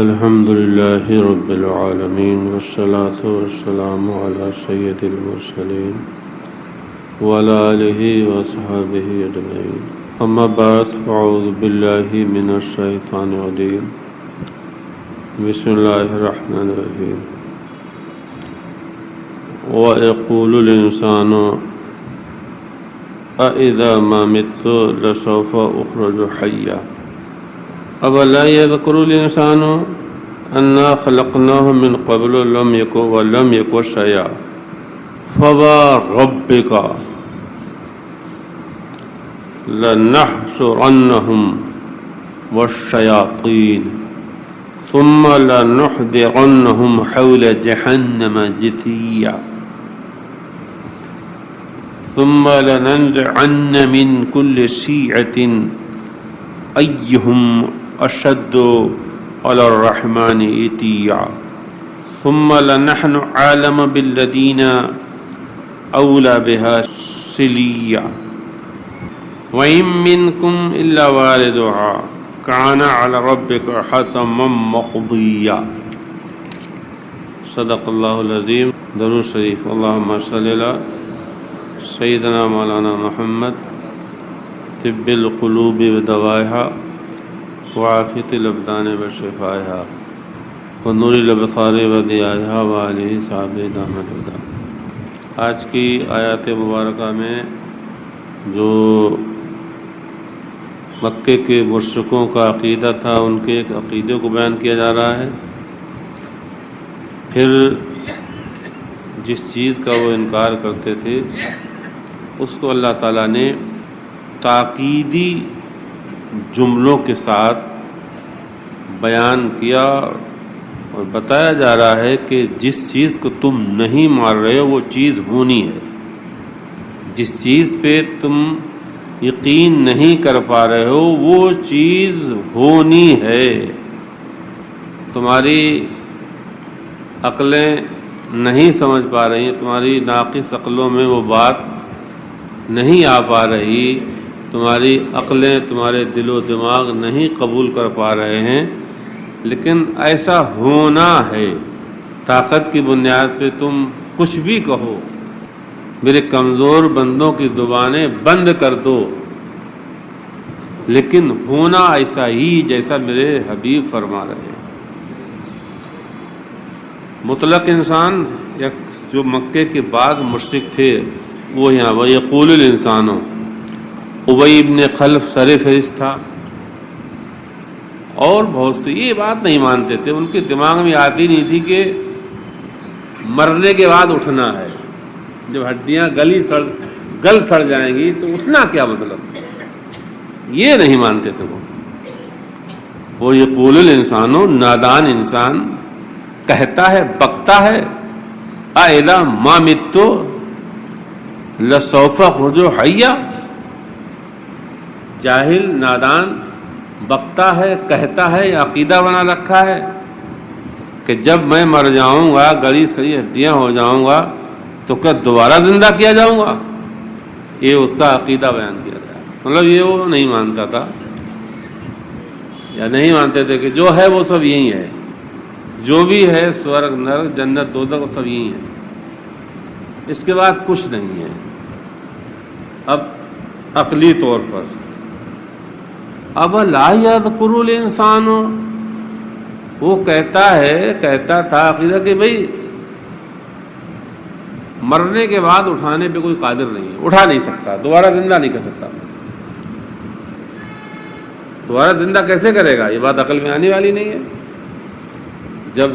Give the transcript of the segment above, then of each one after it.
الحمد لله رب العالمين والصلاة والسلام على سيد المرسلين وعلى آله وصحبه أجمعين. أما بعد، أعوذ بالله من الشيطان الرجيم. بسم الله الرحمن الرحيم. ويقول الإنسان أإذا ما مت لسوف أخرج حيا أولا يذكر الإنسان أنا خلقناه من قبل ولم يك شيئا فوربك لنحشرنهم والشياطين ثم لنحضرنهم حول جهنم جثيا ثم لننزعن من كل شيعة أيهم أشد على الرحمن عتيا ثم لنحن عالم بالذين أولى بها صليا وإن منكم إلا واردها كان على ربك حتما مقضيا. صدق الله العظيم. درود شریف. اللهم صل على سيدنا مولانا محمد طب القلوب ودوائها وعافية الأبدان وشفائها ونور الأبصار وضيائها وآلہ صحابہ دامت الہدى. آج کی آیات مبارکہ میں جو مکے کے مشرکوں کا عقیدہ تھا، ان کے ایک عقیدے کو بیان کیا جا رہا ہے. پھر جس چیز کا وہ انکار کرتے تھے اس کو اللہ تعالیٰ نے تاکیدی جملوں کے ساتھ بیان کیا اور بتایا جا رہا ہے کہ جس چیز کو تم نہیں مان رہے ہو وہ چیز ہونی ہے. جس چیز پہ تم یقین نہیں کر پا رہے ہو وہ چیز ہونی ہے. تمہاری عقلیں نہیں سمجھ پا رہی ہیں، تمہاری ناقص عقلوں میں وہ بات نہیں آ پا رہی، تمہاری عقلیں تمہارے دل و دماغ نہیں قبول کر پا رہے ہیں، لیکن ایسا ہونا ہے. طاقت کی بنیاد پہ تم کچھ بھی کہو، میرے کمزور بندوں کی زبانیں بند کر دو، لیکن ہونا ایسا ہی جیسا میرے حبیب فرما رہے ہیں. مطلق انسان یا جو مکے کے بعد مشرک تھے وہ یہاں وَيَقُولُ الْإِنسَانُ، ابی ابن خلف سر فہرست تھا، اور بہت سے یہ بات نہیں مانتے تھے. ان کے دماغ میں آتی نہیں تھی کہ مرنے کے بعد اٹھنا ہے. جب ہڈیاں گل سڑ جائیں گی تو اٹھنا کیا مطلب، یہ نہیں مانتے تھے وہ یقول الانسان، نادان انسان کہتا ہے، بکتا ہے، اذا ما مت لسوف اخرج حیا. جاہل نادان بکتا ہے، کہتا ہے، یا عقیدہ بنا رکھا ہے کہ جب میں مر جاؤں گا، گلی سڑی ہڈیاں ہو جاؤں گا تو کیا دوبارہ زندہ کیا جاؤں گا. یہ اس کا عقیدہ بیان کیا گیا. مطلب یہ وہ نہیں مانتا تھا یا نہیں مانتے تھے کہ جو ہے وہ سب یہی ہے، جو بھی ہے سورگ نرک جنت دوزخ وہ سب یہی ہے، اس کے بعد کچھ نہیں ہے. اب عقلی طور پر اب لا یذکر الانسان، وہ کہتا تھا عقیدہ کہ بھئی مرنے کے بعد اٹھانے پہ کوئی قادر نہیں ہے، اٹھا نہیں سکتا، دوبارہ زندہ نہیں کر سکتا. دوبارہ زندہ کیسے کرے گا، یہ بات عقل میں آنے والی نہیں ہے. جب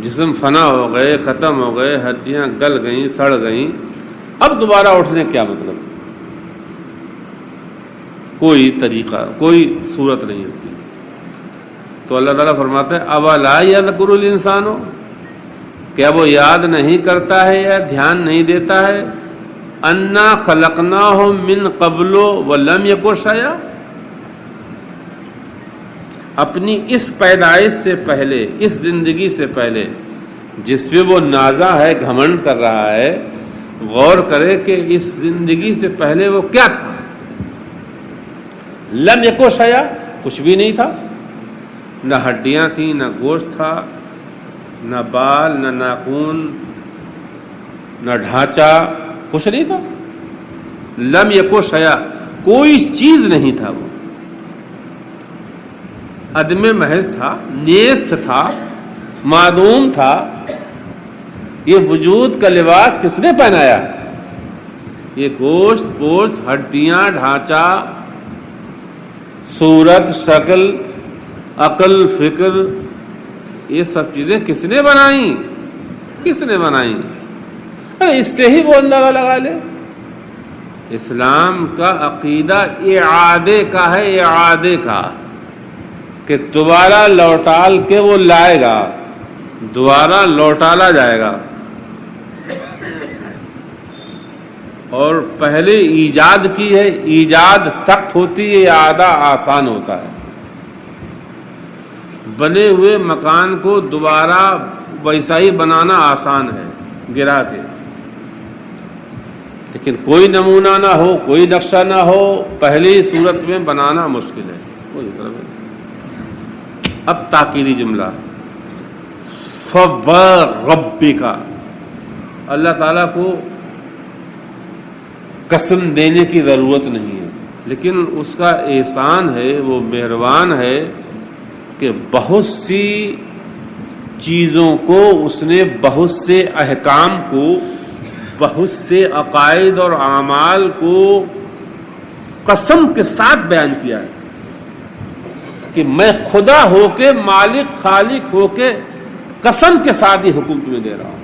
جسم فنا ہو گئے، ختم ہو گئے، ہڈیاں گل گئیں، سڑ گئیں، اب دوبارہ اٹھنے کیا مطلب، کوئی طریقہ، کوئی صورت نہیں اس کی. تو اللہ تعالیٰ فرماتا ہے اولا یذکر الانسان، کیا وہ یاد نہیں کرتا ہے یا دھیان نہیں دیتا ہے، انا خلقناہ من قبل ولم یک شیئا، اپنی اس پیدائش سے پہلے، اس زندگی سے پہلے جس پہ وہ نازا ہے، گھمنڈ کر رہا ہے، غور کرے کہ اس زندگی سے پہلے وہ کیا تھا. لم یکو شیئا، کچھ بھی نہیں تھا. نہ ہڈیاں تھیں، نہ گوشت تھا، نہ بال، نہ ناخن، نہ ڈھانچہ، کچھ نہیں تھا. لم یکن شیء، کوئی چیز نہیں تھا، وہ عدم محض تھا، نیست تھا، معدوم تھا. یہ وجود کا لباس کس نے پہنایا؟ یہ گوشت پوشت، ہڈیاں، ڈھانچہ، صورت، شکل، عقل، فکر، یہ سب چیزیں کس نے بنائیں؟ کس نے بنائیں؟ ارے اس سے ہی وہ اندازہ لگا لے. اسلام کا عقیدہ اعادے کا ہے، اعادے کا، کہ دوبارہ لوٹال کے وہ لائے گا، دوبارہ لوٹالا جائے گا. اور پہلے ایجاد کی ہے، ایجاد سخت ہوتی ہے، اعادہ آسان ہوتا ہے. بنے ہوئے مکان کو دوبارہ ویسا ہی بنانا آسان ہے گرا کے، لیکن کوئی نمونہ نہ ہو، کوئی نقشہ نہ ہو، پہلی صورت میں بنانا مشکل ہے. اب تاکیدی جملہ، فَوَرَبِّكَ، اللہ تعالیٰ کو قسم دینے کی ضرورت نہیں ہے، لیکن اس کا احسان ہے، وہ مہربان ہے کہ بہت سی چیزوں کو اس نے، بہت سے احکام کو، بہت سے عقائد اور اعمال کو قسم کے ساتھ بیان کیا ہے کہ میں خدا ہو کے، مالک خالق ہو کے قسم کے ساتھ ہی حکم تمہیں دے رہا ہوں.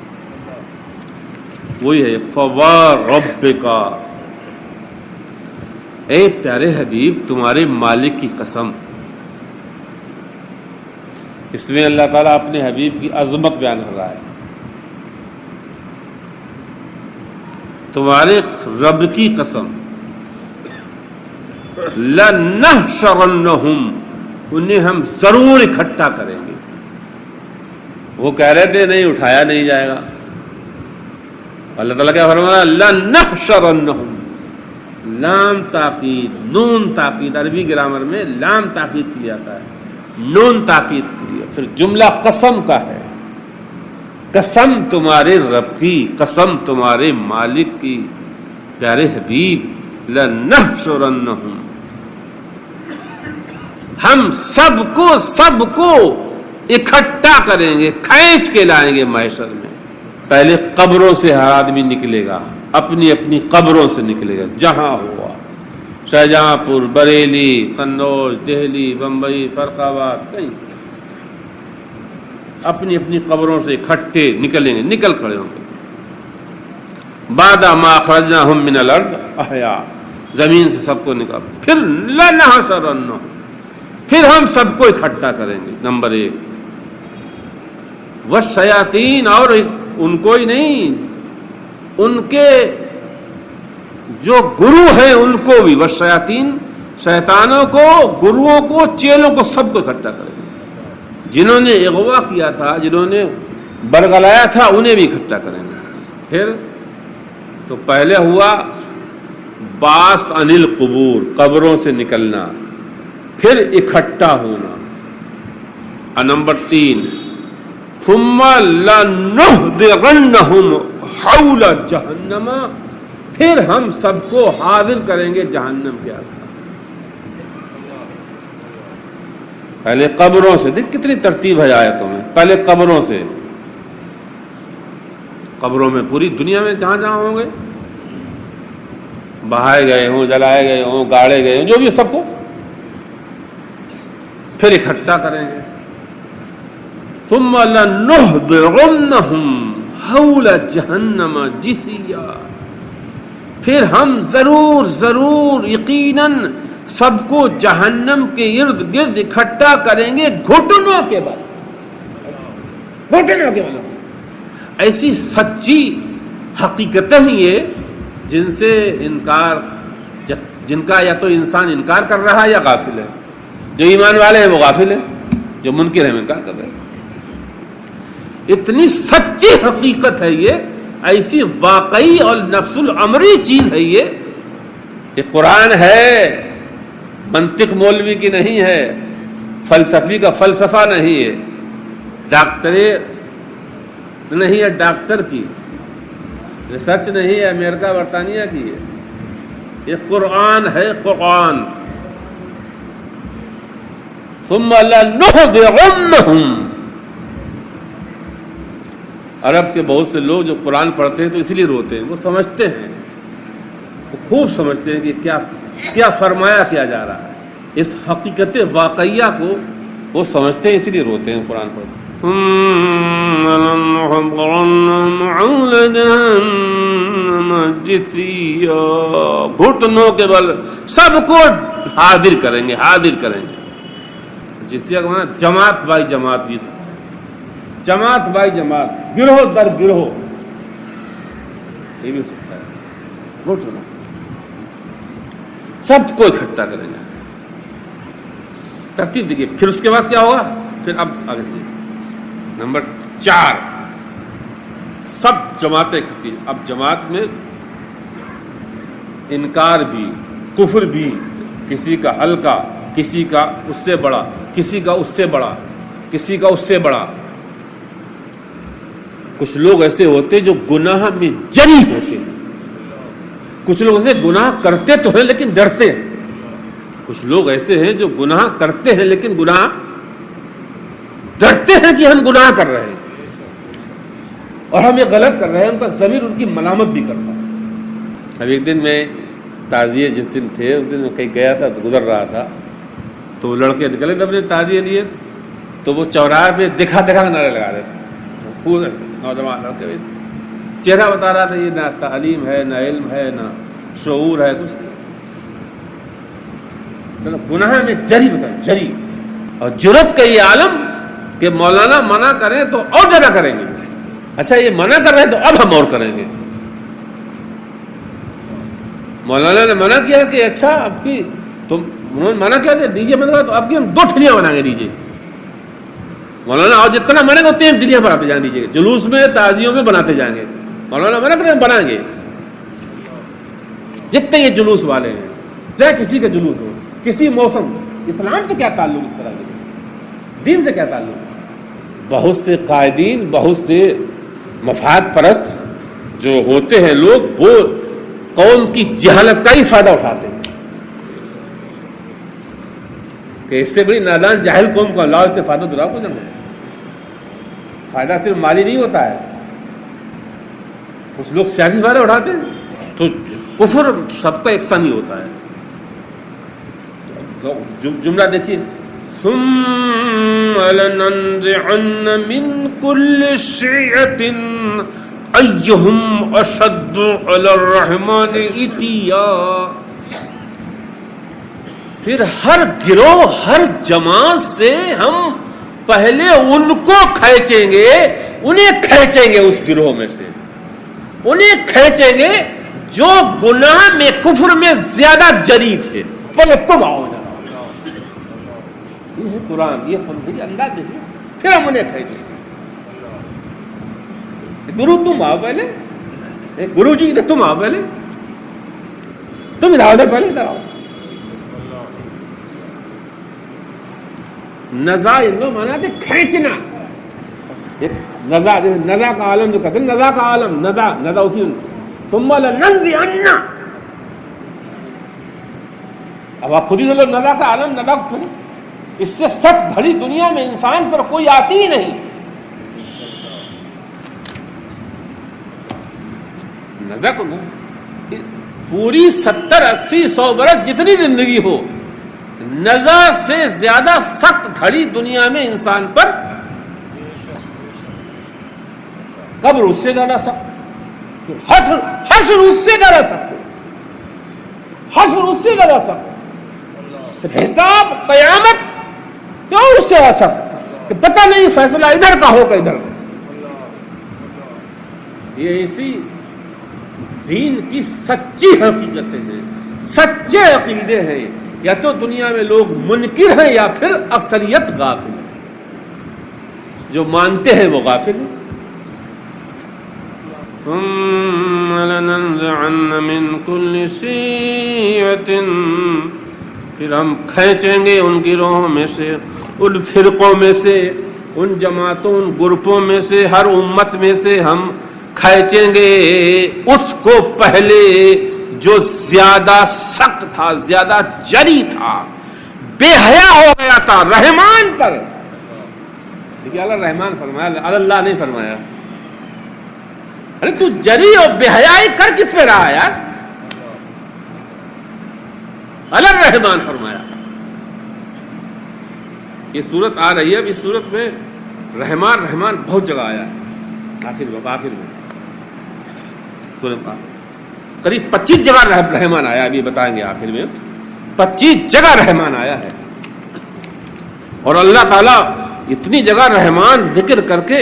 وہی ہے فَوَرَبِّكَ، اے پیارے حبیب تمہارے مالک کی قسم. اس میں اللہ تعالیٰ اپنے حبیب کی عظمت بیان کر رہا ہے. تمہارے رب کی قسم، لَنَحْشَرَنَّهُمْ، انہیں ہم ضرور اکٹھا کریں گے. وہ کہہ رہے تھے نہیں اٹھایا نہیں جائے گا. اللہ تعالیٰ کیا فرمایا؟ لَنَحْشَرَنَّهُمْ، لام تاکید، نون تاکید، عربی گرامر میں لام تاکید کے لیے آتا ہے، نون تاکید کے لیے. پھر جملہ قسم کا ہے، قسم تمہارے رب کی، قسم تمہارے مالک کی. پیارے حبیب لَنَحْشُرَنَّهُمْ، ہم سب کو اکٹھا کریں گے، کھینچ کے لائیں گے محشر میں. پہلے قبروں سے ہر آدمی نکلے گا، اپنی اپنی قبروں سے نکلے گا، جہاں ہوا، شاہجہاں پور، بریلی، قنوج، دہلی، بمبئی، فرق آباد، کہیں اپنی اپنی قبروں سے اکٹھے نکلیں گے، نکل کھڑے ہوں گے. بعد ما اخرجناہم من الارض احیاء، زمین سے سب کو نکال. پھر لنحشرنہم، پھر ہم سب کو اکٹھا کریں گے. نمبر 1 والشیاطین، اور ان کو ہی نہیں، ان کے جو گرو ہیں ان کو بھی، والشیاطین، شیطانوں کو، گروؤں کو، چیلوں کو، سب کو اکٹھا کریں گے. جنہوں نے اغوا کیا تھا، جنہوں نے برگلایا تھا، انہیں بھی اکٹھا کریں گے. پھر تو پہلے ہوا باس عن القبور، قبروں سے نکلنا، پھر اکٹھا ہونا. اور نمبر 3 ثم لنحضرنہم حول جہنم، پھر ہم سب کو حاضر کریں گے جہنم کے آس پاس. پہلے قبروں سے، دیکھ کتنی ترتیب ہے آیتوں میں. پہلے قبروں سے، قبروں میں پوری دنیا میں جہاں جہاں ہوں گے، بہائے گئے ہوں، جلائے گئے ہوں، گاڑے گئے ہوں، جو بھی سب کو پھر اکٹھا کریں گے. ثم لنحضرنہم حول جہنم جثیا، پھر ہم ضرور یقیناً سب کو جہنم کے ارد گرد اکٹھا کریں گے، گھٹنوں کے بل، گھٹنوں کے بل. ایسی سچی حقیقتیں ہیں یہ، جن سے انکار، جن کا یا تو انسان انکار کر رہا ہے یا غافل ہے. جو ایمان والے ہیں وہ غافل ہیں، جو منکر ہیں وہ انکار کر رہے ہیں. اتنی سچی حقیقت ہے یہ، ایسی واقعی اور نفس الامری چیز ہے یہ قرآن ہے، منطق مولوی کی نہیں ہے، فلسفی کا فلسفہ نہیں ہے، ڈاکٹریٹ نہیں ہے ڈاکٹر کی، ریسرچ نہیں ہے امریکہ برطانیہ کی ہے، یہ قرآن ہے، قرآن. ثم لنحضرنهم. عرب کے بہت سے لوگ جو قرآن پڑھتے ہیں تو اس لیے روتے ہیں، وہ سمجھتے ہیں، وہ خوب سمجھتے ہیں کہ کیا فرمایا کیا جا رہا ہے، اس حقیقت واقعیہ کو وہ سمجھتے ہیں، اسی لیے روتے ہیں قرآن پڑھتے ہیں. ثم لنحضرنهم حول جہنم جثیا. گھٹنوں کے بل سب کو حاضر کریں گے، حاضر کریں گے. جثیا کا معنی جماعت بائی جماعت، بھی جماعت بائی جماعت، گروہ در گروہ، یہ بھی سکتا ہے. گھٹنوں سب کو اکٹھا کریں گے. ترتیب دیکھیے، پھر اس کے بعد کیا ہوگا، پھر اب آگے سے نمبر 4 سب جماعتیں اکٹھی. اب جماعت میں انکار بھی، کفر بھی، کسی کا ہلکا، کسی کا اس سے بڑا، کسی کا اس سے بڑا، کسی کا اس سے بڑا. کچھ لوگ ایسے ہوتے جو گناہ میں جری ہوتے ہیں، کچھ لوگ ایسے گناہ کرتے تو ہیں لیکن ڈرتے ہیں، کچھ لوگ ایسے ہیں جو گناہ کرتے ہیں لیکن گناہ ڈرتے ہیں کہ ہم گناہ کر رہے ہیں اور ہم یہ غلط کر رہے ہیں. ان کا ضمیر ان کی ملامت بھی کرتا ہے. اب ایک دن میں تعزیے جس دن تھے اس دن میں کہیں گیا تھا تو گزر رہا تھا، تو لڑکے نکلے تھے اپنے تعزیے لیے، تو وہ چوراہے پہ دکھا نعرے لگا رہے تھے. پورے نوجوان لڑکے چہرہ بتا رہا تھا یہ نہ تعلیم ہے، نہ علم ہے، نہ شعور ہے، کچھ گناہ میں جری بتا، جری. اور جرت کا یہ عالم کہ مولانا منع کریں تو اور زیادہ کریں گے. اچھا یہ منع کر رہے ہیں تو اب ہم اور کریں گے. مولانا نے منع کیا کہ اچھا اب کی تم، انہوں نے منع کیا تھا ڈی جے بند کرا، تو اب کی ہم 2 ٹھلیاں بنائیں گے ڈی جے. مولانا اور جتنا منع گے اتنے ٹھلیاں بناتے جائیں ڈی جے، جلوس میں تعزیوں میں بناتے جائیں گے. مولانا منع کریں بنائیں گے جتنے یہ جلوس والے ہیں، چاہے کسی کا جلوس ہو، کسی موسم. اسلام سے کیا تعلق اس طرح کے، دین سے کیا تعلق؟ بہت سے قائدین، بہت سے مفاد پرست جو ہوتے ہیں لوگ، وہ قوم کی جہالت کا ہی فائدہ اٹھاتے ہیں کہ اس سے بڑی نادان جاہل قوم کو اللہ سے فائدہ دلا کو جمع. فائدہ صرف مالی نہیں ہوتا ہے، کچھ لوگ سیاسی فائدہ اٹھاتے ہیں، تو کفر سب کا یکساں نہیں ہوتا ہے. جملہ دیکھیے، ثم لننزعن من كل شيعة أيهم أشد على الرحمن عتيا. پھر ہر گروہ، ہر جماعت سے ہم پہلے ان کو کھینچیں گے، انہیں کھینچیں گے، اس گروہ میں سے انہیں کھینچیں گے جو گناہ میں، کفر میں زیادہ جری تھے. پہلے تم آؤ. یہ ہے قرآن، یہ فنزی اللہ دیکھیں، پھر ہم انہیں کھینچیں. گرو تم آؤ پہلے، گرو جی ادھر تم آؤ پہلے، تم ادھر پہلے ادھر آؤ. نزا لوگ مانا تھے کھینچنا. نزا، جیسے نزا کا عالم جو کہتے ہیں، نزا کا عالم، نزا اسی ثم لننزعن. اب آپ خود ہی لوگ نزا کا عالم، نزا اس سے 60 گھڑی دنیا میں انسان پر کوئی آتی ہی نہیں. نزا کو پوری 70 80 100 برس جتنی زندگی ہو، نزا سے زیادہ سخت گھڑی دنیا میں انسان پر، قبر اس سے زیادہ سخت، حشر اس سے زیادہ سخت، حشر اس سے زیادہ سخت، حساب قیامت کیوں اس سے زیادہ سخت کہ پتہ نہیں فیصلہ ادھر کا ہو کہ ادھر کا. یہ اسی دین کی سچی حقیقتیں ہیں، سچے عقیدے ہیں. یا تو دنیا میں لوگ منکر ہیں یا پھر اکثریت غافل ہے. جو مانتے ہیں وہ غافل ہیں. ثم لننزعن من كل شيعة، پھر ہم کھینچیں گے ان گروہوں میں سے ان فرقوں میں سے، ان جماعتوں، ان گروپوں میں سے، ہر امت میں سے ہم کھینچیں گے اس کو پہلے جو زیادہ سخت تھا، زیادہ جری تھا، بے حیا ہو گیا تھا رحمان پر. دیکھیے اللہ رحمان فرمایا، اللہ نہیں فرمایا. ارے تو جری اور بے حیائی کر کس پہ رہا یار؟ اللہ رحمان فرمایا. یہ صورت آ رہی ہے، اب اس صورت میں رحمان رحمان بہت جگہ آیا ہے. آخر میں قریب 25 جگہ رحمان آیا. ابھی بتائیں گے آخر میں 25 جگہ رحمان آیا ہے. اور اللہ تعالیٰ اتنی جگہ رحمان ذکر کر کے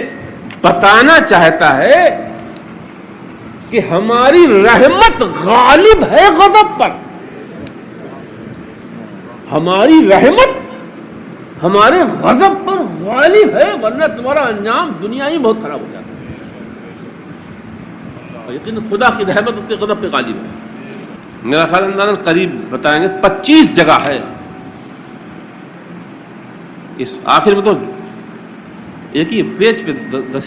بتانا چاہتا ہے کہ ہماری رحمت غالب ہے غضب پر. ہماری رحمت ہمارے غضب پر غالب ہے، ورنہ تمہارا انجام دنیا ہی بہت خراب ہو جاتا ہے. یقین خدا کی رحمت اس کے غضب پہ غالب ہے. میرا خیال انداز قریب بتائیں گے 25 جگہ ہے. اس آخر میں تو ایک ہی پیج پہ 10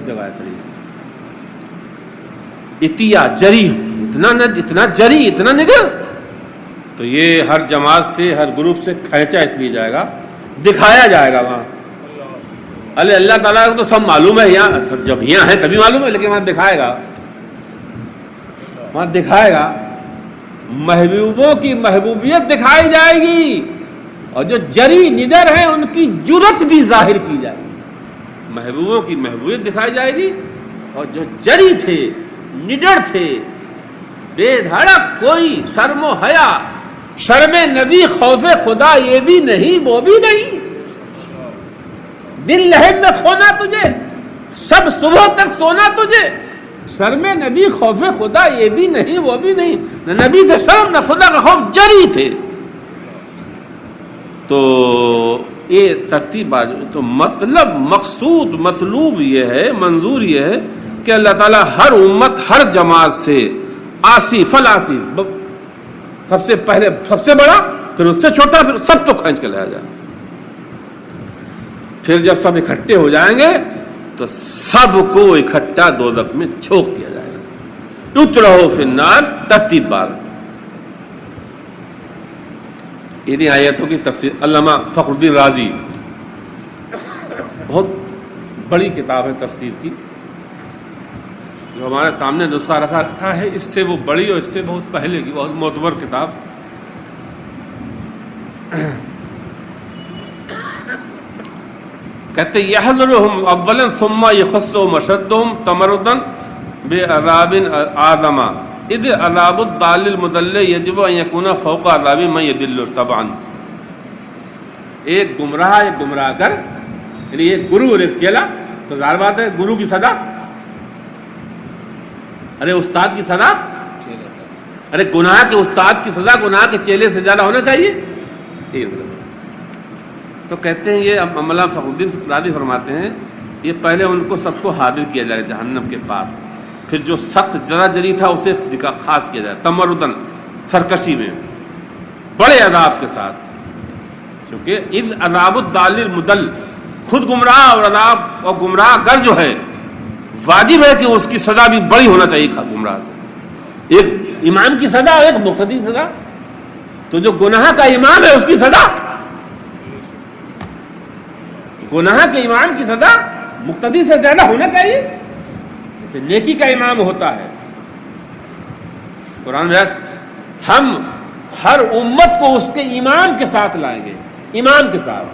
جگہ ہے قریب. اتیا جری، اتنا جری، اتنا نڈر. تو یہ ہر جماعت سے، ہر گروپ سے کھینچا اس لیے جائے گا، دکھایا جائے گا وہاں. اللہ تعالیٰ کو تو سب معلوم ہے، یہاں جب یہاں ہے تبھی معلوم ہے، لیکن وہاں دکھائے گا. وہاں دکھائے گا، محبوبوں کی محبوبیت دکھائی جائے گی، اور جو جری نڈر ہیں ان کی جرت بھی ظاہر کی جائے گی. محبوبوں کی محبوبیت دکھائی جائے گی، اور جو جری تھے، نڈر تھے، بے دھڑک، کوئی شرم و حیا، شرم نبی، خوف خدا، یہ بھی نہیں وہ بھی نہیں. دل لہب میں کھونا تجھے، سب صبح تک سونا تجھے. شرم نبی، خوف خدا، یہ بھی نہیں وہ بھی نہیں. نہ نبی تھے شرم، نہ خدا کا خوف، جری تھے. تو یہ ترتیب تو مطلب، مقصود، مطلوب یہ ہے، منظور یہ ہے کہ اللہ تعالیٰ ہر امت، ہر جماعت سے آسی فلاسی، سب سے پہلے سب سے بڑا، پھر اس سے چھوٹا، پھر سب کو کھینچ کے لایا جائے. پھر جب سب اکٹھے ہو جائیں گے تو سب کو اکٹھا دوزخ میں جھونک دیا جائے گا. اترہو فی النار 33 بار. انہیں آیتوں کی تفسیر علامہ فخر الدین رازی، بہت بڑی کتاب ہے تفسیر کی، جو ہمارے سامنے نسخہ رکھا ہے. اس سے وہ بڑی اور اس سے بہت پہلے کی بہت معتبر کتاب. کہتے یحذرہم اولا ثم یخصہم اشدہم تمردن بعذاب آدم اذ عذاب الضال المضل یجب ان یکون فوق عذاب من یضل طبعا. ایک گمراہ کر، یعنی ایک گرو اور ایک چیلا، تو ظاہر بات ہے گرو کی سزا، ارے استاد کی سزا، ارے گناہ کے استاد کی سزا گناہ کے چیلے سے زیادہ ہونا چاہیے. تو کہتے ہیں یہ مولانا فخر الدین رازی فرماتے ہیں یہ پہلے ان کو سب کو حاضر کیا جائے جہنم کے پاس، پھر جو سخت ذرا جری تھا اسے خاص کیا جائے تمردن، سرکشی میں، بڑے عذاب کے ساتھ. کیونکہ اذ عذاب الضال المضل، خود گمراہ اور عذاب اور گمراہ گر جو ہے واجب ہے کہ اس کی سزا بھی بڑی ہونا چاہیے گمراہ سے. ایک امام کی سزا اور ایک مقتدی کی سزا. تو جو گناہ کا امام ہے اس کی سزا، گناہ کے امام کی سزا مقتدی سے زیادہ ہونا چاہیے جیسے نیکی کا امام ہوتا ہے. قرآن میں ہم ہر امت کو اس کے امام کے ساتھ لائیں گے، امام کے ساتھ،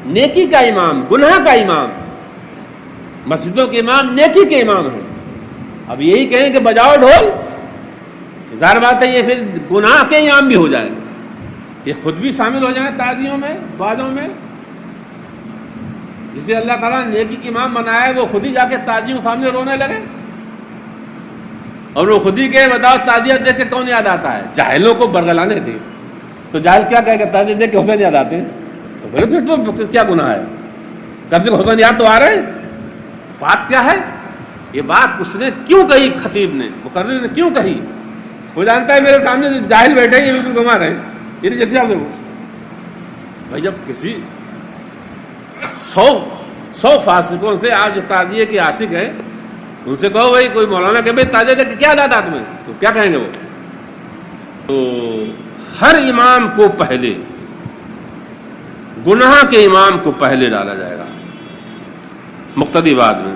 نیکی کا امام، گناہ کا امام. مسجدوں کے امام نیکی کے امام ہیں. اب یہی کہیں کہ بجاؤ ڈھول، ظاہر بات ہے یہ پھر گناہ کے امام بھی ہو جائیں، یہ خود بھی شامل ہو جائیں تعزیوں میں، بازوں میں. جسے اللہ تعالیٰ نے نیکی کے امام بنایا ہے وہ خود ہی جا کے تازیوں سامنے رونے لگے، اور وہ خود ہی کہ بتاؤ تعزیت دیکھ کے کون یاد آتا ہے؟ جاہلوں کو برگلانے تھے. تو جاہل کیا کہے کہ تعزیت دیکھ کے حسین یاد آتے ہیں؟ تو بولے پھر کیا گناہ ہے؟ کم سے کم حسین یاد تو آ رہے ہیں. بات کیا ہے؟ یہ بات اس نے کیوں کہی؟ خطیب نے، مقرر نے کیوں کہی؟ وہ جانتا ہے میرے سامنے جو جاہل بیٹھے ہیں یہ بالکل گما رہے ہیں. یہ نہیں جیسے بھائی جب کسی 100 فاسقوں سے آپ جو تعزیے کے عاشق ہیں ان سے کہو بھائی کوئی مولانا کہ بھائی تعزیہ دے کے کیا دادا تمہیں، تو کیا کہیں گے وہ؟ تو ہر امام کو پہلے گناہ کے امام کو پہلے ڈالا جائے گا، مقتدی بعد میں۔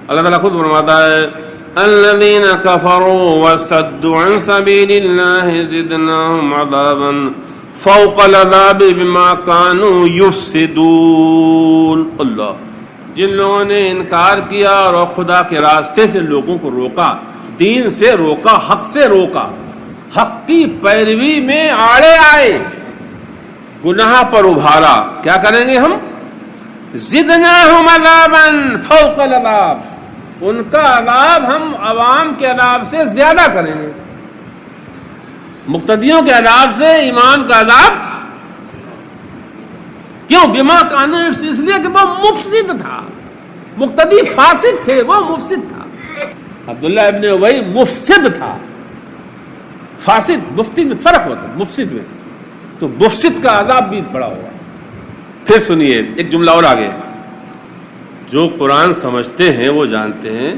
اللہ تعالیٰ خود فرماتا ہے الذین کفروا وصدوا عن سبیل اللہ زدناہم عذابا فوق العذاب بما كانوا یفسدون۔ اللہ، جن لوگوں نے انکار کیا اور خدا کے راستے سے لوگوں کو روکا، دین سے روکا، حق سے روکا، حق کی پیروی میں آڑے آئے، گناہ پر ابھارا، کیا کریں گے ہم؟ زدناہم عذابا فوق العذاب، ان کا عذاب ہم عوام کے عذاب سے زیادہ کریں گے، مقتدیوں کے عذاب سے امام کا عذاب۔ کیوں؟ بما کانوا، اس لیے کہ وہ مفسد تھا، مقتدی فاسد تھے، وہ مفسد تھا۔ عبداللہ ابن ابی مفسد تھا، فاسد مفتی میں فرق ہوتا ہے، مفسد میں تو مفسد کا عذاب بھی بڑا ہوگا۔ پھر سنیے ایک جملہ اور آگے، جو قرآن سمجھتے ہیں وہ جانتے ہیں،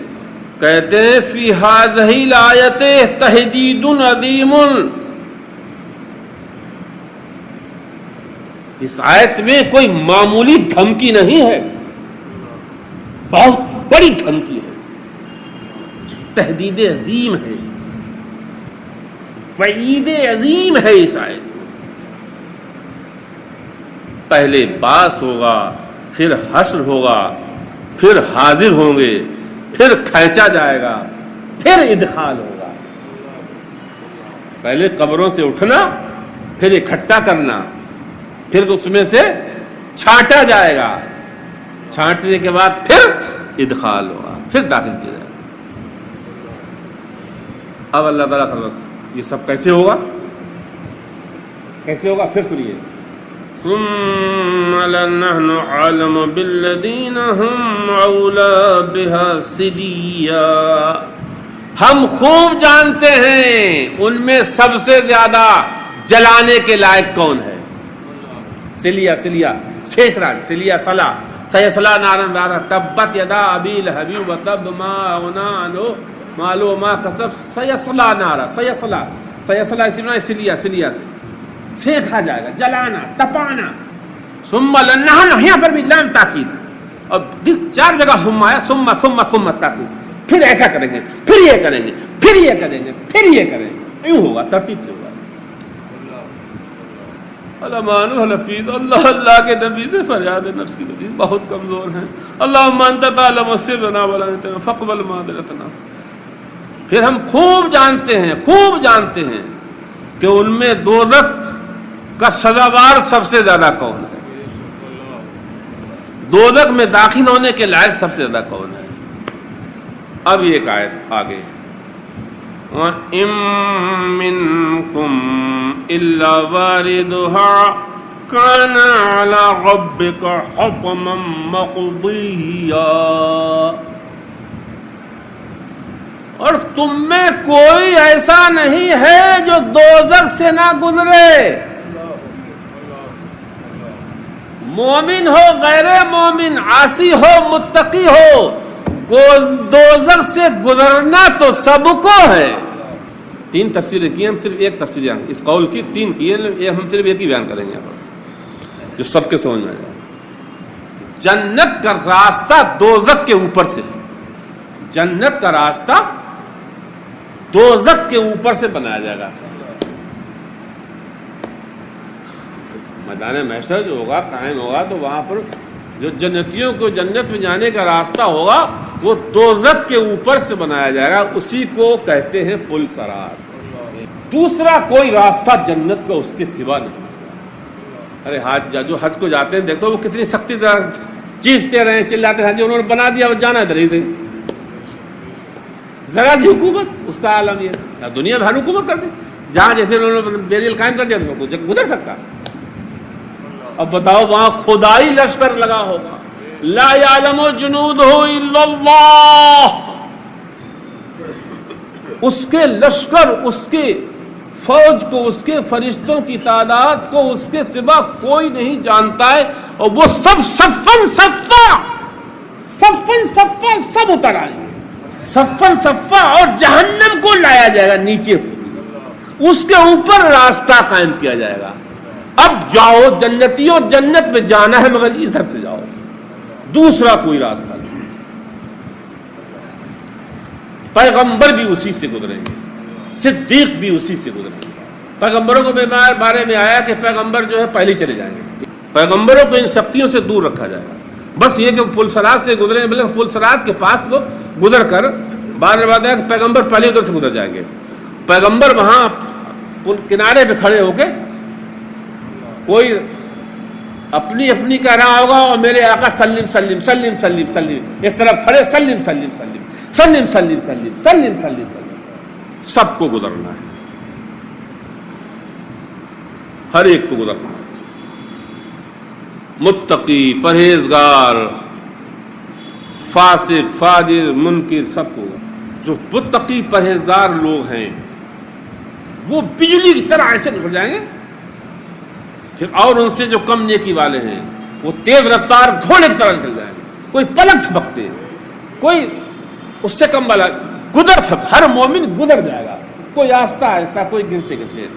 کہتے ہیں فی ہذہ الآیۃ تہدید عظیم، اس آیت میں کوئی معمولی دھمکی نہیں ہے، بہت بڑی دھمکی ہے، تہدید عظیم ہے، وعید عظیم ہے اس آیت میں۔ پہلے باس ہوگا، پھر حشر ہوگا، پھر حاضر ہوں گے، پھر کھینچا جائے گا، پھر ادخال ہوگا۔ پہلے قبروں سے اٹھنا، پھر اکٹھا کرنا، پھر اس میں سے چھانٹا جائے گا، چھانٹنے کے بعد پھر ادخال ہوگا، پھر داخل کیا جائے گا۔ اب اللہ تعالیٰ کا یہ سب کیسے ہوگا؟ کیسے ہوگا؟ پھر سنیے، ثم لنحن عالم بالذین هم اولی بها صلیا، ہم خوب جانتے ہیں ان میں سب سے زیادہ جلانے کے لائق کون ہے۔ سلیا، سلیا سیترا، سلیا صلا، سیصلا نارا ذرا تبت یدا ابی لہب وتب ما اغنی عنہ مالو ما کسب سیصلا نارا، سیصلا، سیصلا اسی میں سلیا، سلیا سے سیکھا جائے گا، جلانا، تپانا۔ ثم لنحن، یہاں پر بھی لام تاکید، اور 4 جگہ ثم آیا، ثم تاکید، پھر ایسا کریں گے، پھر یہ کریں گے، پھر یہ کریں گے، پھر یہ کریں گے، یوں ہوگا، ترتیب سے ہوگا۔ علمان الحفیظ، اللہ کے نبی سے فریاد نفس کی نبی بہت کمزور ہیں، اللہم انت تعلم سرنا وعلانیتنا فاقبل معذرتنا۔ پھر ہم خوب جانتے ہیں کہ ان میں دوزخ کا سزاوار سب سے زیادہ کون ہے، دوزخ میں داخل ہونے کے لائق سب سے زیادہ کون ہے۔ اب یہ ایک آیت آگے، وَإِن مِّنكُمْ إِلَّا وَارِدُهَا كَانَ عَلَى رَبِّكَ حَتْمًا مَّقْضِيًّا، اور تم میں کوئی ایسا نہیں ہے جو دوزخ سے نہ گزرے، مومن ہو غیر مومن، عاصی ہو متقی ہو، دوزخ سے گزرنا تو سب کو ہے۔ 3 تفسیریں کی، ہم صرف ایک تفسیر یہاں اس قول کی 3 کی ہے، ہم صرف ایک ہی بیان کریں گے یہاں پر جو سب کے سمجھ میں آئے گا۔ جنت کا راستہ دوزخ کے اوپر سے، جنت کا راستہ دوزخ کے اوپر سے بنایا جائے گا۔ میدان محشر جو ہوگا، قائم ہوگا، تو وہاں پر جو جنتیوں کو جنت میں جانے کا راستہ ہوگا وہ دوزخ کے اوپر سے بنایا جائے گا، اسی کو کہتے ہیں پل صراط۔ دوسرا کوئی راستہ جنت کا اس کے سوا نہیں۔ ارے حج جو حج کو جاتے ہیں دیکھو وہ کتنی سختی سے چیختے رہے، چلاتے رہے، جو انہوں نے بنا دیا وہ جانا ادھر ہی سے، ذرا سی حکومت، اس کا عالم یہ دنیا میں ہر حکومت کرتی، جہاں جیسے انہوں نے بیریل قائم کر دیا تو گزر سکتا۔ اب بتاؤ وہاں خدائی لشکر لگا ہوگا، لا یعلم جنودہ الا اللہ، اس کے لشکر، اس کے فوج کو، اس کے فرشتوں کی تعداد کو اس کے سوا کوئی نہیں جانتا ہے، اور وہ سب صفن صفا سب اتر آئیں گے، صفن صفا، اور جہنم کو لایا جائے گا نیچے، اس کے اوپر راستہ قائم کیا جائے گا. اب جاؤ جنتیوں، جنت میں جانا ہے مگر ادھر سے جاؤ، دوسرا کوئی راستہ نہیں. پیغمبر بھی اسی سے گزریں گے، صدیق بھی اسی سے گزریں گے. پیغمبروں کے بارے میں آیا کہ پیغمبر جو ہے پہلے چلے جائیں گے، پیغمبروں کو ان شکتیوں سے دور رکھا جائے گا. بس یہ کہ پل صراط سے گزریں، بلکہ پل صراط کے پاس وہ گزر کر بات ہے کہ پیغمبر پہلے ادھر سے گزر جائیں گے. پیغمبر وہاں پل کنارے پہ کھڑے ہو کے کوئی اپنی کہہ رہا ہوگا، اور میرے آقا سلم سلم سلم سلم سلم، ایک طرف کھڑے سلم سلم سلم سلم سلم سلم سلم سلم سلم. سب کو گزرنا ہے، ہر ایک کو گزرنا ہے. متقی، پرہیزگار، فاسق، فاجر، منکر، سب کو. جو متقی پرہیزگار لوگ ہیں وہ بجلی کی طرح ایسے نکل جائیں گے. پھر اور ان سے جو کم نیکی والے ہیں وہ تیز رفتار گھوڑے کی طرح نکل جائیں گے. کوئی پلک جھپکتے، کوئی اس سے کم والا گزر، سب ہر مومن گزر جائے گا، کوئی آہستہ آہستہ، کوئی گرتے گرتے.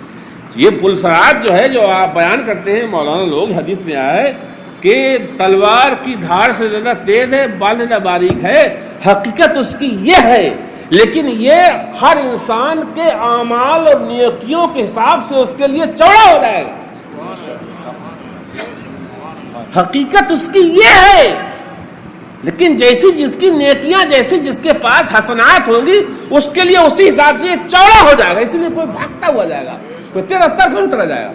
یہ پل صراط جو ہے، جو آپ بیان کرتے ہیں مولانا لوگ، حدیث میں آیا ہے کہ تلوار کی دھار سے زیادہ تیز ہے، بالندہ باریک ہے. حقیقت اس کی یہ ہے، لیکن یہ ہر انسان کے اعمال اور نیکیوں کے حساب سے اس کے لیے چوڑا ہو جائے گا. حقیقت اس کی یہ ہے، لیکن جیسی جس کی نیکیاں، جیسی جس کے پاس حسنات ہوگی، اس کے لیے اسی حساب سے یہ چوڑا ہو جائے گا. اسی لیے کوئی بھاگتا ہوا جائے گا، کوئی تیز رفتار کوئی اترا جائے گا.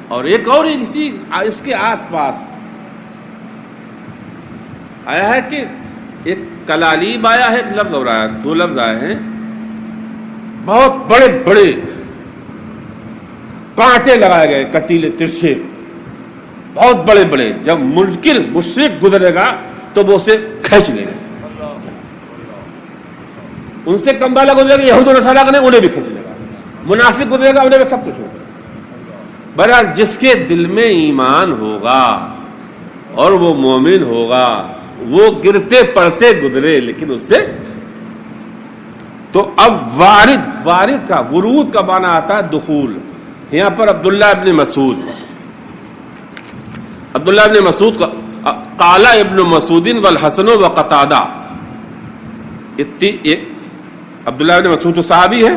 اور ایک اور اس کے آس پاس آیا ہے کہ ایک کلالیب آیا ہے، ایک لفظ اور آیا، دو لفظ آئے ہیں. بہت بڑے بڑے کانٹے لگائے گئے، کٹیلے ترچھے، بہت بڑے بڑے. جب منکر مشرک گزرے گا تو وہ اسے کھینچ لے گا. ان سے کم والا گزرے گا، یہود و نصارہ کا نہیں، انہیں بھی کھینچ لے گا. منافق گزرے گا، انہیں بھی سب کچھ ہوگا. بہرحال جس کے دل میں ایمان ہوگا اور وہ مومن ہوگا، وہ گرتے پڑتے گزرے، لیکن اس سے تو اب وارد کا، ورود کا معنی آتا ہے دخول. یہاں پر عبداللہ ابن مسعود کا قال ابن مسعود والحسن وقتادہ. عبداللہ ابن مسعود تو صحابی ہے،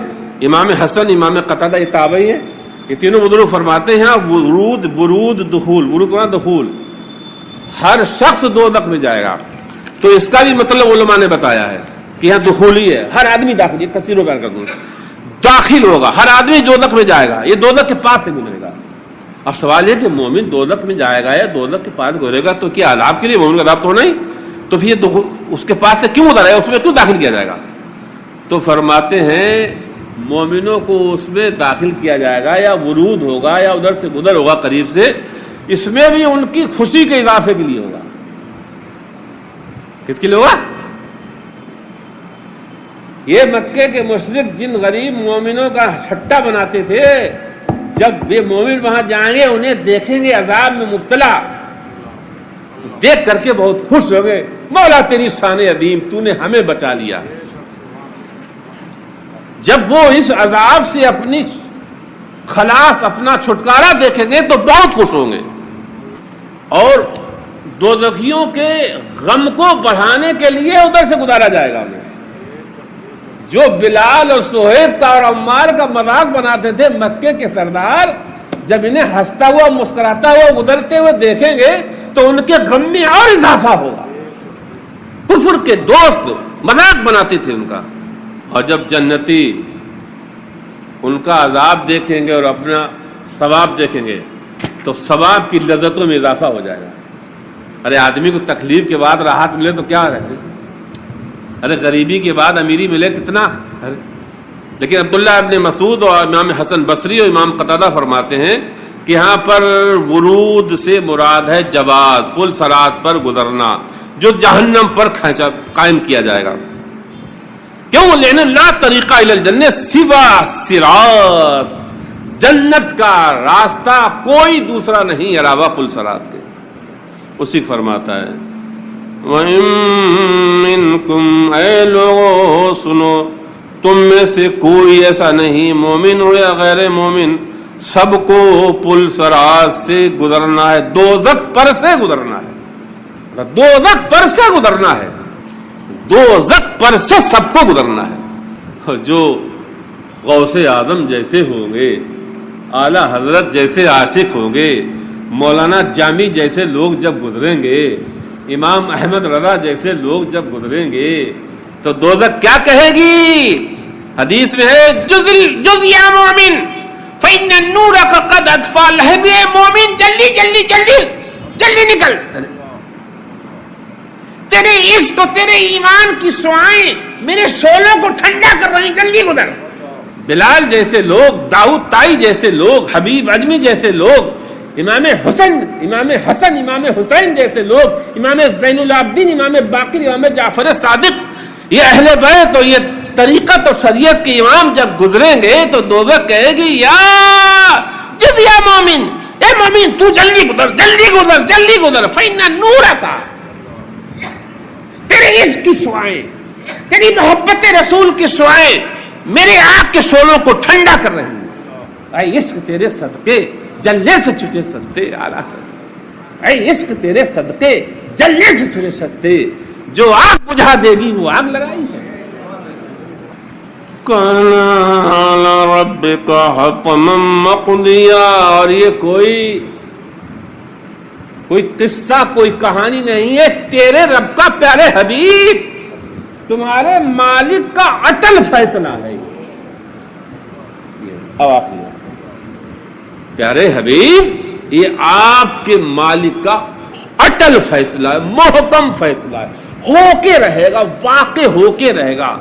امام حسن، امام قتادہ یہ تابعی ہے. یہ تینوں بزرگ فرماتے ہیں ورود دخول، ورود کا دخول، ہر شخص دوزخ میں جائے گا. تو اس کا بھی مطلب علماء نے بتایا ہے کہ یہاں دخول ہی ہے، ہر آدمی داخل، یہ تفسیر بیان کر دوں، داخل ہوگا، ہر آدمی دوزخ میں جائے گا، یہ دوزخ کے پاس سے گزرے گا. اب سوال ہے کہ مومن دوزخ میں جائے گا یا دوزخ کے پاس گزرے گا تو کیا عذاب کے لیے؟ مومن کا عذاب تو نہیں، تو پھر یہ اس کے پاس سے کیوں ادھر ہے، اس میں کیوں داخل کیا جائے گا؟ تو فرماتے ہیں مومنوں کو اس میں داخل کیا جائے گا، یا ورود ہوگا، یا ادھر سے گزر ہوگا قریب سے. اس میں بھی ان کی خوشی کے اضافے کے لیے ہوگا. کس کے لیے ہوگا؟ یہ مکے کے مشرک جن غریب مومنوں کا ٹھٹا بناتے تھے، جب یہ مومن وہاں جائیں گے، انہیں دیکھیں گے عذاب میں مبتلا، دیکھ کر کے بہت خوش ہو گئے. مولا تیری شان عظیم، تو نے ہمیں بچا لیا. جب وہ اس عذاب سے اپنی خلاص، اپنا چھٹکارا دیکھیں گے تو بہت خوش ہوں گے. اور دوزخیوں کے غم کو بڑھانے کے لیے ادھر سے گزارا جائے گا انہیں. جو بلال اور صہیب کا اور عمار کا مذاق بناتے تھے مکے کے سردار، جب انہیں ہنستا ہوا مسکراتا ہوا گزرتے ہوئے دیکھیں گے تو ان کے غم میں اور اضافہ ہوگا. کفر کے دوست مذاق بناتے تھے ان کا. اور جب جنتی ان کا عذاب دیکھیں گے اور اپنا ثواب دیکھیں گے تو ثواب کی لذتوں میں اضافہ ہو جائے گا. ارے آدمی کو تکلیف کے بعد راحت ملے تو کیا رہتے، ارے غریبی کے بعد امیری ملے کتنا. لیکن عبداللہ ابن مسعود اور امام حسن بصری اور امام قتادہ فرماتے ہیں کہ یہاں پر ورود سے مراد ہے جواز، پل صراط پر گزرنا، جو جہنم پر قائم کیا جائے گا. کیوں؟ لأن لا طریقہ الی الجنہ سوا صراط، جنت کا راستہ کوئی دوسرا نہیں علاوہ پل صراط کے. اسی فرماتا ہے وَإِن مِّنكُمْ، اے لوگو سنو، تم میں سے کوئی ایسا نہیں، مومن ہو یا غیر مومن، سب کو پل صراط سے گزرنا ہے، دوزخ پر سے گزرنا ہے، دوزخ پر سے گزرنا ہے، دوزخ پر سے سب کو گزرنا ہے. جو غوث اعظم جیسے ہوں گے، اعلی حضرت جیسے عاشق ہوں گے، مولانا جامی جیسے لوگ جب گزریں گے، امام احمد رضا جیسے لوگ جب گزریں گے تو دوزخ کیا کہے گی؟ حدیث میں ہے جز یا مومن فإن نورک قد اطفا لہب، مومن جلدی جلدی جلدی جلدی نکل، تیرے عشق و تیرے ایمان کی شعاعیں میرے شعلوں کو ٹھنڈا کر رہی، جلدی گزر. بلال جیسے لوگ، داؤد طائی جیسے لوگ، حبیب اجمی جیسے لوگ، امام حسن، امام حسین جیسے لوگ، امام زین العابدین، امام باقر، امام جعفر صادق، یہ اہل بیت اور یہ طریقت اور شریعت کے امام جب گزریں گے تو دوزخ کہے گی یا جد یا مومن، اے مومن تو جلدی گزر، جلدی گزر، جلدی گزر. فإن نورک، تیرے عشق کی شعاعیں، تیری محبت رسول کی شعاعیں میرے آنکھ کے شعلوں کو ٹھنڈا کر رہی ہیں. اے عشق تیرے صدقے جلنے سے چھٹے سستے، اے عشق تیرے صدقے جلنے سے چھٹے سستے، جو آگ بجھا دے گی وہ آگ لگائی ہے. کانا علی ربک حتما مقضیا، اور یہ کوئی قصہ، کوئی کہانی نہیں ہے، تیرے رب کا پیارے حبیب، تمہارے مالک کا اٹل فیصلہ ہے. اب آپ پیارے حبیب، یہ آپ کے مالک کا اٹل فیصلہ ہے، محکم فیصلہ ہے، ہو کے رہے گا، واقع ہو کے رہے گا.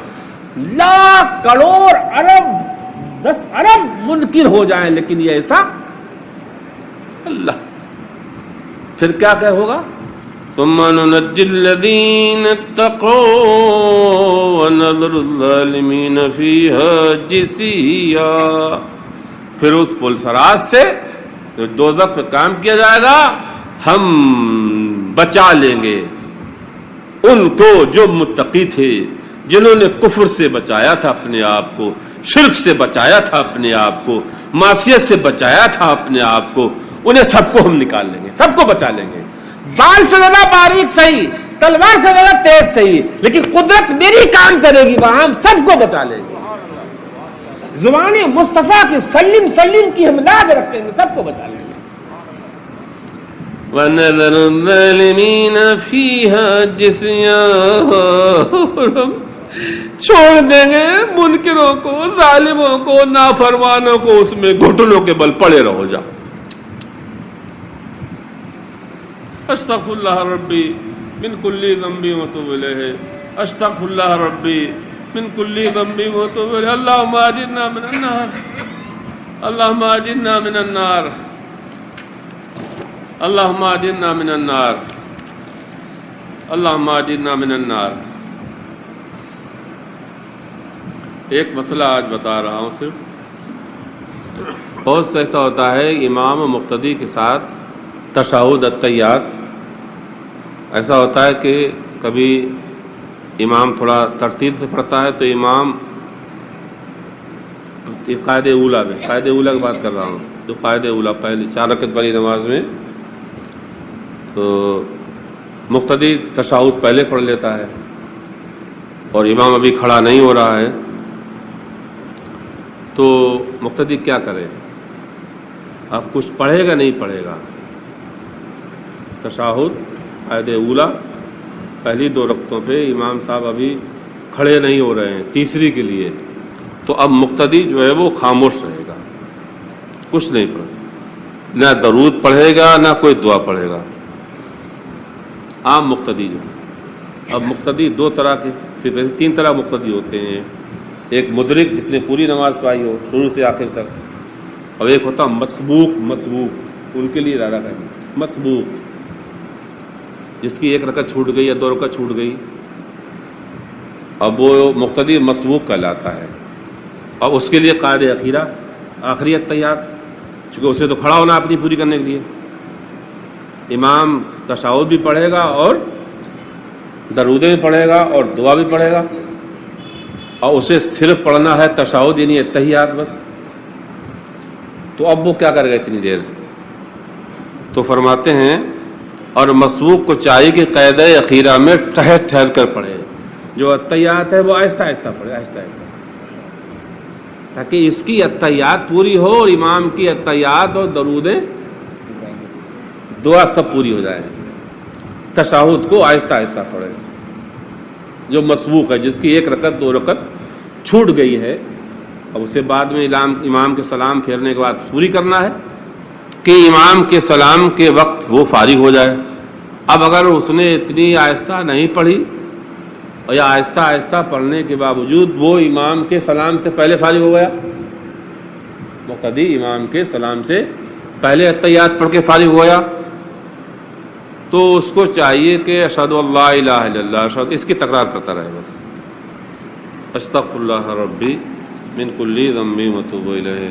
لاکھ کروڑ ارب 10 ارب منکر ہو جائیں لیکن یہ ایسا اللہ. پھر کیا کہ ہوگا؟ ثم ننجی الذین اتقوا ونذر الظالمین فیہا جثیا. پھر اس پل صراط سے جو دوزخ پہ کام کیا جائے گا، ہم بچا لیں گے ان کو جو متقی تھے، جنہوں نے کفر سے بچایا تھا اپنے آپ کو، شرک سے بچایا تھا اپنے آپ کو، معصیت سے بچایا تھا اپنے آپ کو، انہیں سب کو ہم نکال لیں گے، سب کو بچا لیں گے. بال سے زیادہ باریک صحیح، تلوار سے زیادہ تیز صحیح، لیکن قدرت میری کام کرے گی، وہاں ہم سب کو بچا لیں گے. زبان مصطفیٰ کی سلم سلم کی ہم لاج رکھیں گے، سب کو بچا لیں گے. وَنَذَرُ الظَّالِمِينَ فِيهَا جِثِيًّا، چھوڑ دیں گے منکروں کو، ظالموں کو، نافرمانوں کو، اس میں گھٹنوں کے بل پڑے رہو. جا استغفر اللہ ربی من کل ذنب واتوب الیہ، استغفر اللہ ربی من کل ذنب واتوب الیہ. اللہم اجرنا من النار، اللہم اجرنا من النار، اللہم اجرنا من النار، اللہم اجرنا من النار. ایک مسئلہ آج بتا رہا ہوں صرف. بہت سے ایسا ہوتا ہے امام و مقتدی کے ساتھ تشہد التحیات، ایسا ہوتا ہے کہ کبھی امام تھوڑا ترتیب سے پڑھتا ہے تو امام قاعدہ اولیٰ میں، قاعدہ اولیٰ کی بات کر رہا ہوں، جو قاعدہ اولیٰ پہلی 4 رکعت والی نماز میں، تو مقتدی تشہد پہلے پڑھ لیتا ہے اور امام ابھی کھڑا نہیں ہو رہا ہے، تو مقتدی کیا کرے؟ اب کچھ پڑھے گا نہیں پڑھے گا؟ تشہد قاعدہ اولیٰ پہلی 2 رکعتوں پہ امام صاحب ابھی کھڑے نہیں ہو رہے ہیں تیسری کے لیے، تو اب مقتدی جو ہے وہ خاموش رہے گا، کچھ نہیں پڑھے، نہ درود پڑھے گا نہ کوئی دعا پڑھے گا. عام مقتدی جو ہے، اب مقتدی 2 طرح کے، پھر 3 طرح مقتدی ہوتے ہیں. ایک مدرک جس نے پوری نماز پڑھی ہو شروع سے آخر تک، اور ایک ہوتا مسبوق، ان کے لیے زیادہ کہیں مسبوق، جس کی 1 رکعت چھوٹ گئی یا 2 رکعت چھوٹ گئی اب وہ مقتدی مسبوق کہلاتا ہے، اور اس کے لیے قاعدہ اخیرہ آخری اتحیات، چونکہ اسے تو کھڑا ہونا اپنی پوری کرنے کے لیے، امام تشہد بھی پڑھے گا اور درود بھی پڑھے گا اور دعا بھی پڑھے گا، اور اسے صرف پڑھنا ہے تشہد یعنی اتحیات بس، تو اب وہ کیا کرے گا اتنی دیر؟ تو فرماتے ہیں اور مسبوق کو چاہیے کہ قاعدہ اخیرہ میں ٹھہر ٹھہر کر پڑھے، جو اتحیات ہے وہ آہستہ آہستہ پڑھے، آہستہ آہستہ، تاکہ اس کی اتحیات پوری ہو اور امام کی اتحیات اور درود دعا سب پوری ہو جائے۔ تشہد کو آہستہ آہستہ پڑھے، جو مسبوق ہے، جس کی ایک رکعت دو رکعت چھوٹ گئی ہے، اب اسے بعد میں امام کے سلام پھیرنے کے بعد پوری کرنا ہے کہ امام کے سلام کے وقت وہ فارغ ہو جائے۔ اب اگر اس نے اتنی آہستہ نہیں پڑھی یا آہستہ آہستہ پڑھنے کے باوجود وہ امام کے سلام سے پہلے فارغ ہو گیا، مقتدی امام کے سلام سے پہلے اتحیات پڑھ کے فارغ ہو گیا، تو اس کو چاہیے کہ اشہد ان لا الہ الا اللہ، اشہد، اس کی تکرار کرتا رہے بس، استغفر اللہ ربی من کل ذنب واتوب الیہ۔